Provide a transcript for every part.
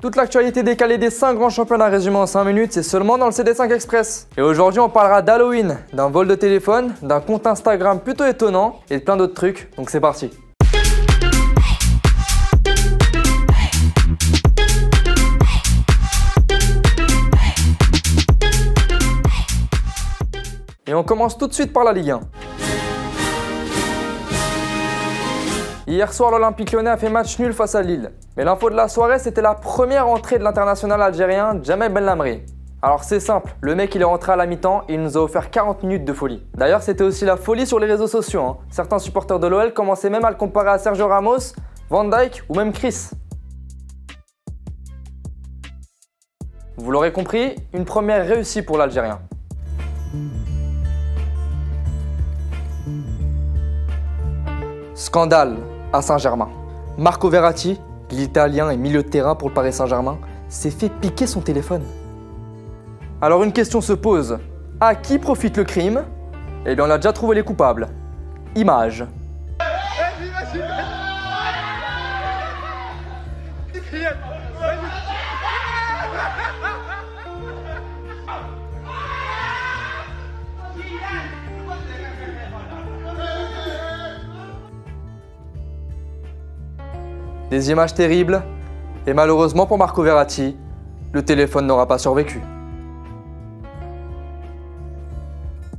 Toute l'actualité décalée des 5 grands championnats résumés en 5 minutes, c'est seulement dans le CD5 Express. Et aujourd'hui, on parlera d'Halloween, d'un vol de téléphone, d'un compte Instagram plutôt étonnant et de plein d'autres trucs. Donc c'est parti. Et on commence tout de suite par la Ligue 1. Hier soir, l'Olympique Lyonnais a fait match nul face à Lille. Mais l'info de la soirée, c'était la première entrée de l'international algérien Djamel Benlamri. Alors c'est simple, le mec il est rentré à la mi-temps et il nous a offert 40 minutes de folie. D'ailleurs c'était aussi la folie sur les réseaux sociaux. Hein. Certains supporters de l'OL commençaient même à le comparer à Sergio Ramos, Van Dijk ou même Chris. Vous l'aurez compris, une première réussie pour l'Algérien. Scandale à Saint-Germain. Marco Verratti, l'Italien et milieu de terrain pour le Paris Saint-Germain, s'est fait piquer son téléphone. Alors une question se pose, à qui profite le crime? Eh bien on a déjà trouvé les coupables. Image. Des images terribles, et malheureusement pour Marco Verratti, le téléphone n'aura pas survécu.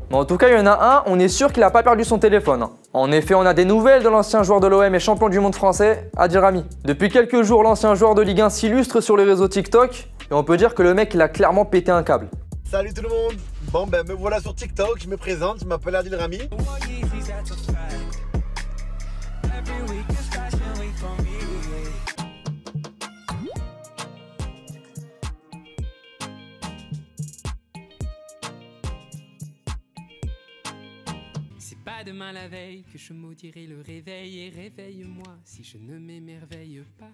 Mais en tout cas, il y en a un, on est sûr qu'il n'a pas perdu son téléphone. En effet, on a des nouvelles de l'ancien joueur de l'OM et champion du monde français, Adil Rami. Depuis quelques jours, l'ancien joueur de Ligue 1 s'illustre sur les réseaux TikTok, et on peut dire que le mec, il a clairement pété un câble. Salut tout le monde. Bon ben me voilà sur TikTok, je me présente, je m'appelle Adil Rami. C'est pas demain la veille que je maudirai le réveil et réveille-moi si je ne m'émerveille pas.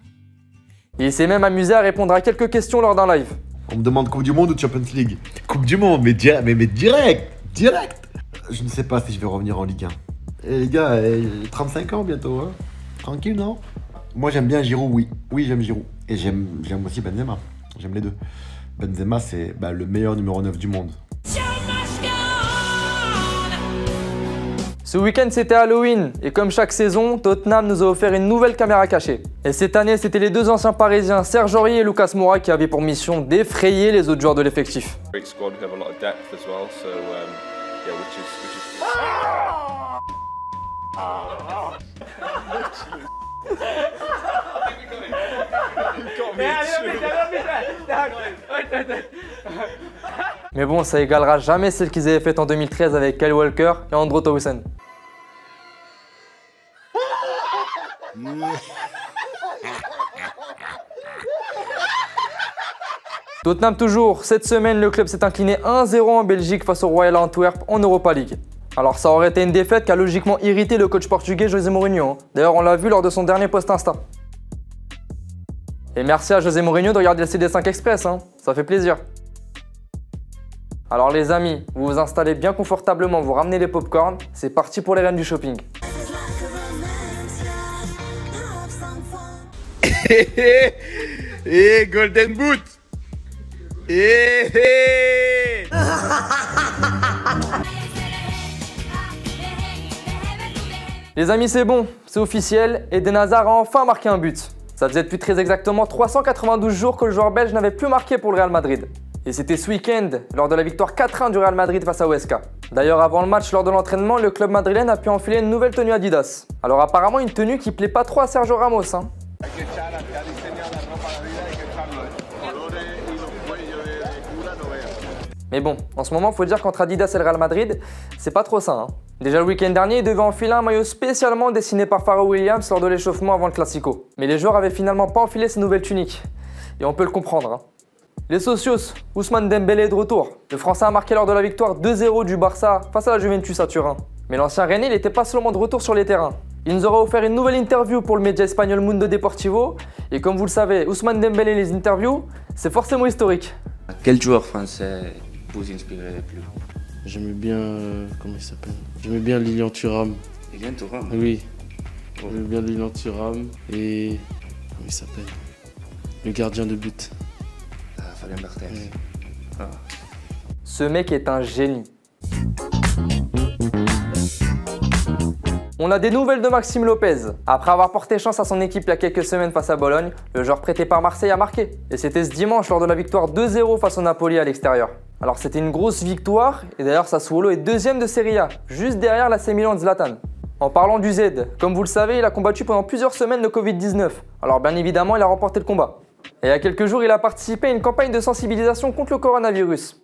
Il s'est même amusé à répondre à quelques questions lors d'un live. On me demande Coupe du Monde ou Champions League? Coupe du Monde, mais direct. Je ne sais pas si je vais revenir en Ligue 1. Et les gars, 35 ans bientôt, hein. Tranquille, non? Moi j'aime bien Giroud, oui. Oui, j'aime Giroud. Et j'aime aussi Benzema. J'aime les deux. Benzema, c'est le meilleur numéro 9 du monde. Ce week-end c'était Halloween et comme chaque saison, Tottenham nous a offert une nouvelle caméra cachée. Et cette année c'était les deux anciens parisiens Serge Aurier et Lucas Moura qui avaient pour mission d'effrayer les autres joueurs de l'effectif. Mais bon, ça égalera jamais celle qu'ils avaient faite en 2013 avec Kyle Walker et Andro Townsend. Tottenham toujours, cette semaine le club s'est incliné 1-0 en Belgique face au Royal Antwerp en Europa League. Alors ça aurait été une défaite qui a logiquement irrité le coach portugais José Mourinho. D'ailleurs on l'a vu lors de son dernier post Insta. Et merci à José Mourinho de regarder le CD5 Express, hein. Ça fait plaisir. Alors les amis, vous vous installez bien confortablement, vous ramenez les popcorn, c'est parti pour les reines du shopping. Et Golden Boot. Les amis c'est bon, c'est officiel, Eden Hazard a enfin marqué un but. Ça faisait depuis très exactement 392 jours que le joueur belge n'avait plus marqué pour le Real Madrid. Et c'était ce week-end, lors de la victoire 4-1 du Real Madrid face à Huesca. D'ailleurs, avant le match, lors de l'entraînement, le club madrilène a pu enfiler une nouvelle tenue Adidas. Alors apparemment, une tenue qui plaît pas trop à Sergio Ramos, hein. Mais bon, en ce moment, faut dire qu'entre Adidas et le Real Madrid, c'est pas trop ça, hein. Déjà le week-end dernier, il devait enfiler un maillot spécialement dessiné par Pharrell Williams lors de l'échauffement avant le Classico. Mais les joueurs avaient finalement pas enfilé ces nouvelles tuniques. Et on peut le comprendre, hein. Les socios, Ousmane Dembélé est de retour. Le Français a marqué lors de la victoire 2-0 du Barça face à la Juventus à Turin. Mais l'ancien Rennais n'était pas seulement de retour sur les terrains. Il nous aura offert une nouvelle interview pour le média espagnol Mundo Deportivo. Et comme vous le savez, Ousmane Dembélé et les interviews, c'est forcément historique. Quel joueur français vous inspirait le plus? J'aimais bien, comment il s'appelle? J'aimais bien Lilian Thuram. Lilian Thuram? Oui, j'aimais bien Lilian Thuram et, comment il s'appelle? Le gardien de but. Fabien Barthez. Ouais. Ah. Ce mec est un génie. On a des nouvelles de Maxime Lopez. Après avoir porté chance à son équipe il y a quelques semaines face à Bologne, le joueur prêté par Marseille a marqué. Et c'était ce dimanche lors de la victoire 2-0 face au Napoli à l'extérieur. Alors c'était une grosse victoire, et d'ailleurs Sassuolo est deuxième de Serie A, juste derrière l'AC Milan de Zlatan. En parlant du Z, comme vous le savez, il a combattu pendant plusieurs semaines le Covid-19. Alors bien évidemment, il a remporté le combat. Et il y a quelques jours, il a participé à une campagne de sensibilisation contre le coronavirus.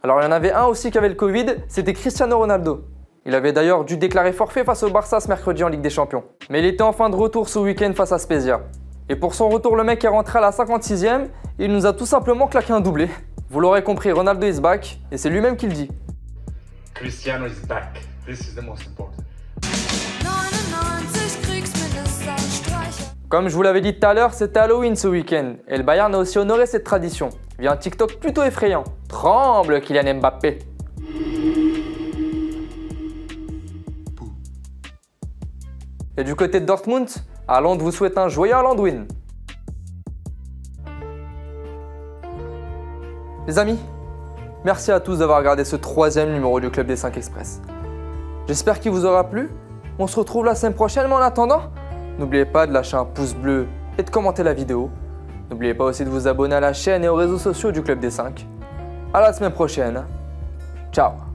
Alors il y en avait un aussi qui avait le Covid, c'était Cristiano Ronaldo. Il avait d'ailleurs dû déclarer forfait face au Barça ce mercredi en Ligue des Champions. Mais il était en fin de retour ce week-end face à Spezia. Et pour son retour, le mec est rentré à la 56e et il nous a tout simplement claqué un doublé. Vous l'aurez compris, Ronaldo is back et c'est lui-même qui le dit. Cristiano is back. This is the most important. Comme je vous l'avais dit tout à l'heure, c'était Halloween ce week-end et le Bayern a aussi honoré cette tradition via un TikTok plutôt effrayant. Tremble Kylian Mbappé. Et du côté de Dortmund, Haaland vous souhaite un joyeux Haalandwin. Les amis, merci à tous d'avoir regardé ce 3e numéro du Club des 5 Express. J'espère qu'il vous aura plu. On se retrouve la semaine prochaine, mais en attendant, n'oubliez pas de lâcher un pouce bleu et de commenter la vidéo. N'oubliez pas aussi de vous abonner à la chaîne et aux réseaux sociaux du Club des 5. À la semaine prochaine. Ciao.